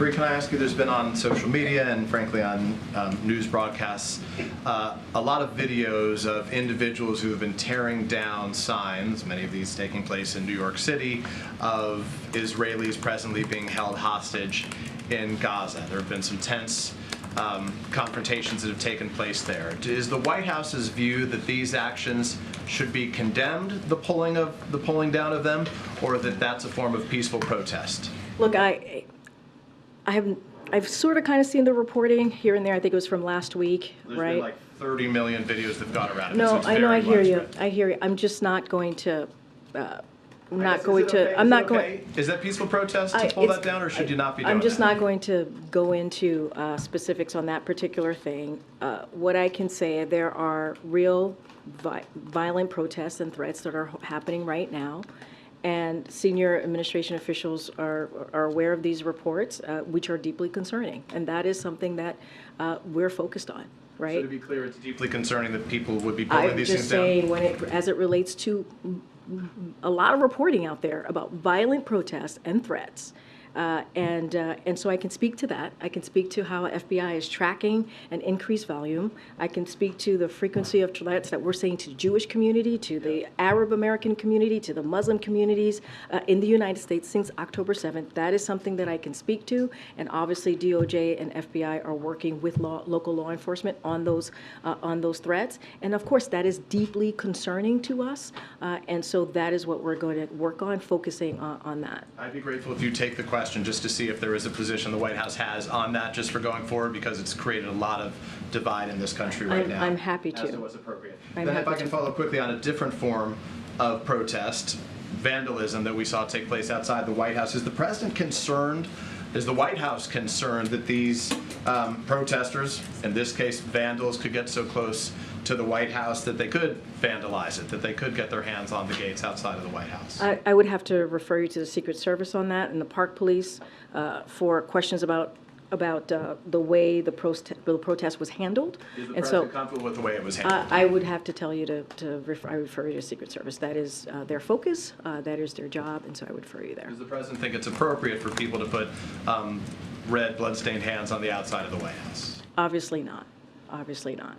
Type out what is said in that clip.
Karine, can I ask you, there's been on social media and frankly on news broadcasts, a lot of videos of individuals who have been tearing down signs, many of these taking place in New York City, of Israelis presently being held hostage in Gaza. There have been some tense confrontations that have taken place there. Is the White House's view that these actions should be condemned, the pulling down of them, or that that's a form of peaceful protest? Look, I've sort of kind of seen the reporting here and there. I think it was from last week, There's right? been like 30 million videos that have gone around. No, so I know, I hear you. widespread. I hear you. I'm just not going to. I'm not Is going it to. okay? I'm Is it not okay? going. Is that peaceful protest to pull that down, or should you not be doing I'm just that? not going to go into specifics on that particular thing. What I can say, there are real violent protests and threats that are happening right now, and senior administration officials are aware of these reports, which are deeply concerning, and that is something that we're focused on. Right? So to be clear, it's deeply concerning that people would be pulling I'm these just things down? saying, as it relates to a lot of reporting out there about violent protests and threats. And so I can speak to that. I can speak to how FBI is tracking an increased volume. I can speak to the frequency of threats that we're seeing to the Jewish community, to the Arab American community, to the Muslim communities in the United States since October 7th. That is something that I can speak to. And obviously DOJ and FBI are working with local law enforcement on those threats. And of course, that is deeply concerning to us. And so that is what we're going to work on, focusing on that. I'd be grateful if you take the question just to see if there is a position the White House has on that just for going forward, because it's created a lot of divide in this country right now. I'm happy to. As to what's appropriate. I'm Then if happy I can to. follow quickly on a different form of protest, vandalism that we saw take place outside the White House. Is the president concerned, is the White House concerned that these protesters, in this case vandals, could get so close to the White House that they could vandalize it, that they could get their hands on the gates outside of the White House? I would have to refer you to the Secret Service on that and the Park Police for questions about the way the protest was handled. Is the And so president comfortable with the way it was handled? I would have to tell you I refer you to Secret Service. That is their focus, that is their job, and so I would refer you there. Does the president think it's appropriate for people to put red bloodstained hands on the outside of the White House? Obviously not. Obviously not.